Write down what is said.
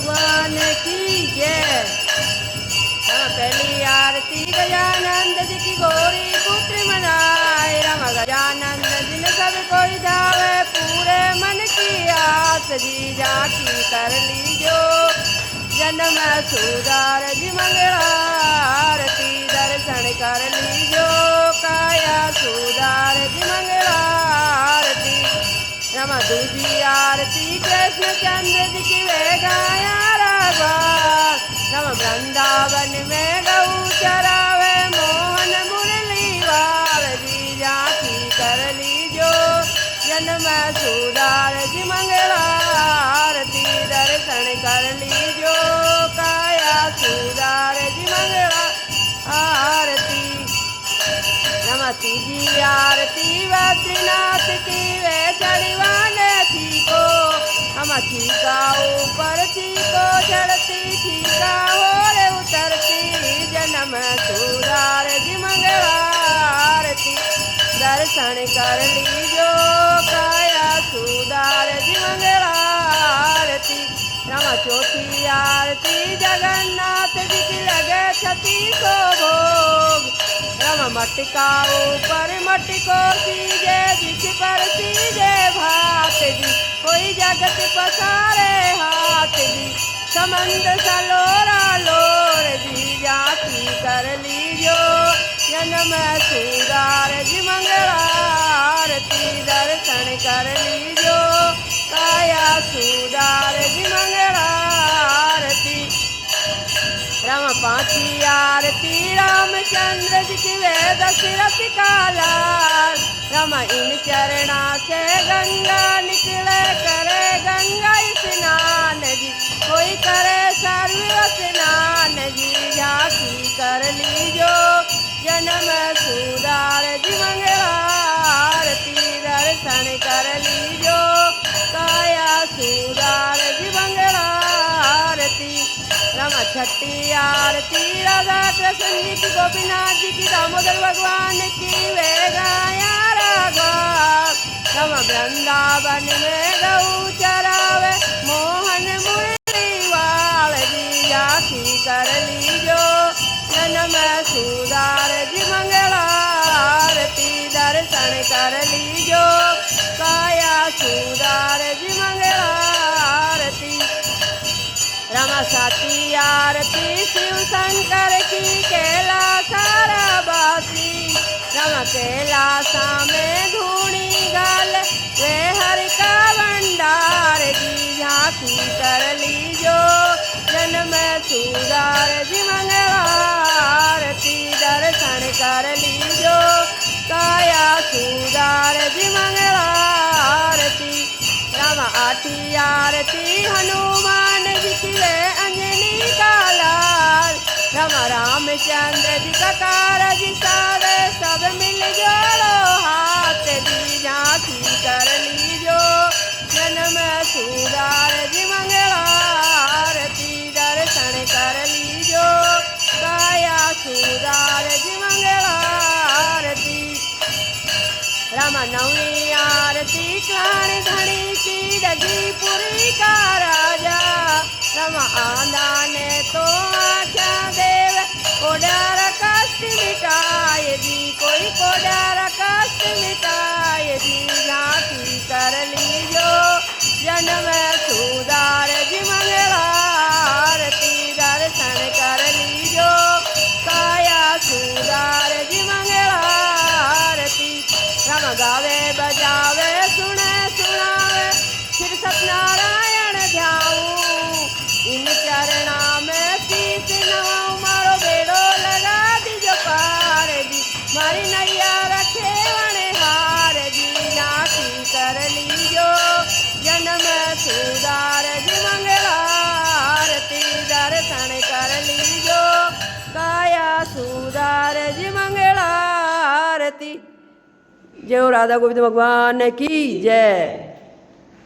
भगवान की जय। पहली आरती गजानंद जी की गौरी पुत्र मनाए। राम गजानंद जिन सब कोई धावे पूरे मन की आस जी झांकी कर लीजो। जन्म सुधार जी मंगला आरती दर्शन कर लीजो। काया सुधार जी मंगला आरती। राम दूजी आरती कृष्ण चंद्र जी की वे गाया राघवा। राम वृंदावन में गऊ चरावे मोहन मुरली वाल जी झांकी कर लीजो। जन्म सुधार जी मंगला आरती दर्शन कर लीजो। काया सुधार जी मंगला आरती। राम तीजी आरती बद्रीनाथ की वे चढ़वाने छीको। हम छीका ऊपर छीको चढ़ती छीका होरे उतरती। जन्म सुधार जी मंगला आरती दर्शन कर लीजो। काया सुधार जी मंगला आरती। राम चौथी आरती जगन्नाथ जी की लगे छती को भोग। राम मटका ऊपर मटको सीजे जिस पर सीजे भात जी। कोई जगत पसारे हाथ जी समंद सलोरा लोर जी झांकी कर लीजो। जन्म सुधार जी मंगला आरती दर्शन कर लीजो। काया सुधार जी मंगला आरती। राम पांची आरती रामचंद्र जी की वे दशरथ का लाल। राम इन चरणा से गंगा निकले करे गंगा स्नान जी। कोई करे सर्व स्नान जी झांकी कर लीजो। जन्म सुधार जी मंगला आरती दर्शन कर लीजो। काया सुधार जी मंगला आरती। राम छठी आरती राधा कृष्ण जी की गोपीनाथ जी की दामोदर भगवान की वे गाया राघवा। राम वृंदावन में गऊ चरावे मोहन मुरली वाल जी झांकी कर लीजो। जन्म सुधार जी मंगला आरती दर्शन कर लीजो। काया सुधार जी मंगला आरती। राम साती आरती शिव शंकर की कैलासारा बासी। राम कैलासा में धूनी गाल वे हरि का भंडार जी झांकी कर लीजो। जन्म सुधार जी मंगला आरती दर्शन कर लीजो। काया सुधार जी मंगला आरती। राम आठी आरती हनुमान जी की वे अंजनी का लाल। राम रामचंद्र जी का कारज सारे सब मिल जोड़ो हाथ जी झांकी कर लीजो। जन्म सुधार जी मंगला आरती दर्शन कर लीजो। काया सुधार जी मंगला आरती। राम नवमी आरती कान धनी की दगीपुरी का राजा। राम आंदा ने तो आख्या देव कोडार कष्ट मिटाए जी। कोई कोडार कष्ट मिटाए जी झांकी कर लीजो। जन्म सुधार जी मंगला आरती दर्शन कर लीजो। काया सुधार जी मंगला आरती। राम गावे बजावे सुने सुनावे फिर सत्यनारायण ध्याऊं। इन चरणा में शीश नवाऊं मारो बेड़ो लगा दीजो पार जी। मारी नैया रखे वणे हार जी झांकी कर लीजो। जन्म सुधार जी मंगला आरती दर्शन कर लीजो। काया सुधार जी मंगला आरती। जय हो राधा गोविंद भगवान की जय।